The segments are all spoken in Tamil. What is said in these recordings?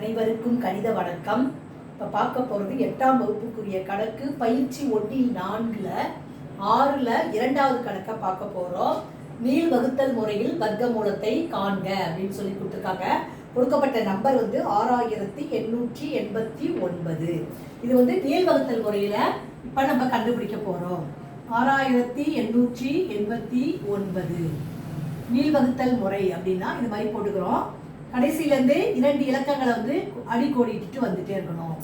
அனைவருக்கும் கணித வணக்கம். இப்போ பார்க்க போகிறது 8ஆம் வகுப்புக்குரிய கணக்கு பயிற்சி 1-4 6ல் 2வது கணக்கை பார்க்க போகிறோம். நீள் வகுத்தல் முறையில் வர்க்க மூலத்தை காண்க அப்படின்னு சொல்லி கொடுத்துருக்காங்க. கொடுக்கப்பட்ட நம்பர் 6889. இது நீள் வகுத்தல் முறையில் இப்போ நம்ம கண்டுபிடிக்க போகிறோம். 6889 நீள் வகுத்தல் முறை அப்படின்னா இது மாதிரி போட்டுக்கிறோம். கடைசியிலேருந்து 2 இலக்கங்களை அடி கோடிட்டு வந்துட்டே இருக்கணும்.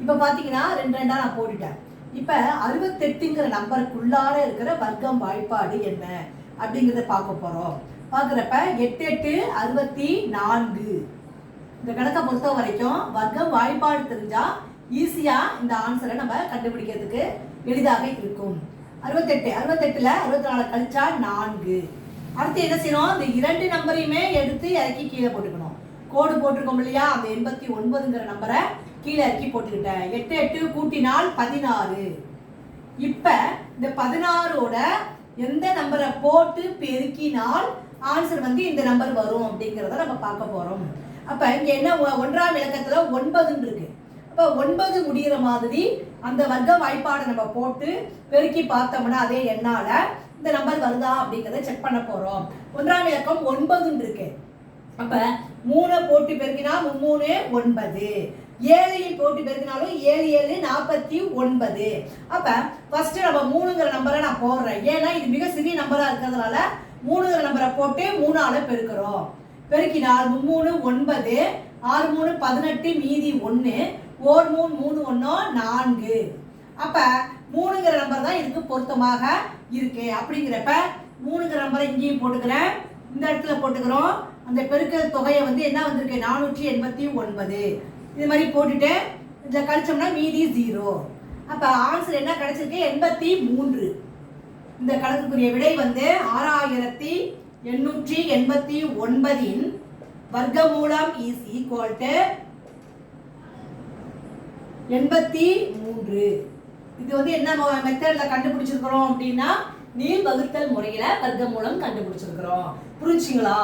இப்போ பார்த்தீங்கன்னா 2 நான் போட்டுட்டேன். இப்போ 68ங்கிற நம்பருக்குள்ளார இருக்கிற வர்க்கம் வாய்ப்பாடு என்ன அப்படிங்கிறத பார்க்க போகிறோம். பார்க்குறப்ப 8 8 64. இந்த கணக்கை பொறுத்த வரைக்கும் வர்க்கம் வாய்ப்பாடு தெரிஞ்சால் ஈஸியாக இந்த ஆன்சரை நம்ம கண்டுபிடிக்கிறதுக்கு எளிதாக இருக்கும். 68 68ல் 64 கழிச்சா 4. அடுத்து என்ன செய்யணும், இந்த 2 நம்பரையுமே எடுத்து இறக்கி கீழே போட்டுக்கணும். கோடு போட்டிருக்கோம் இல்லையா, அந்த 89ங்கிற நம்பரை கீழே இறக்கி போட்டுக்கிட்டேன். 8 8 கூட்டினால் 16. இப்போ இந்த 16ஓட எந்த நம்பரை போட்டு பெருக்கினால் ஆன்சர் இந்த நம்பர் வரும் அப்படிங்கிறத நம்ம பார்க்க போகிறோம். அப்போ இங்கே என்ன 1ஆம் இலக்கத்தில் 9 இருக்கு. அப்போ 9 முடிகிற மாதிரி அந்த வர்க்க வாய்ப்பாடை நம்ம போட்டு பெருக்கி பார்த்தோம்னா அதே எண்ணால இந்த நம்பர் வருதா அப்படிங்கிறத செக் பண்ண போகிறோம். 1ஆம் இலக்கம் 9 இருக்கு. அப்போ 3 போட்டு பெருக்கினா 3 9, 7 போட்டு பெருக்கினாலும் 7 7 49. அப்போ ஃபர்ஸ்ட் நம்ம 3ங்கிற நம்பரை நான் போடுறேன். ஏன்னா இது மிக சிறிய நம்பராக இருக்கிறதுனால 3ங்கிற நம்பரை போட்டு 3ஆல பெருக்கிறோம். பெருக்கினால் 3 9, 6 3 18, மீதி 1, 1 3 3 1 4. அப்போ 3ங்கிற நம்பர் தான் இதுக்கு பொருத்தமாக இருக்கு. அப்படிங்கிறப்ப 3ங்கிற நம்பரை இங்கேயும் போட்டுக்கிறேன், இந்த இடத்துல போட்டுக்கிறோம். அந்த பெருக்கல் தொகையை என்ன வந்திருக்கு 489. இது மாதிரி போட்டுட்டு இதில் கழிச்சோம்னா மீதி 0. அப்போ ஆன்சர் என்ன கிடைச்சிருக்கு 83. இந்த கணக்குக்குரிய விடை 6889 வர்க்கமூலம் இஸ் ஈக்குவல் டு 83. இது என்ன மெத்தட்ல கண்டுபிடிச்சிருக்கிறோம் அப்படின்னா நீள் வகுத்தல் முறையில வர்க்கமூலம் கண்டுபிடிச்சிருக்கிறோம். புரிஞ்சுங்களா?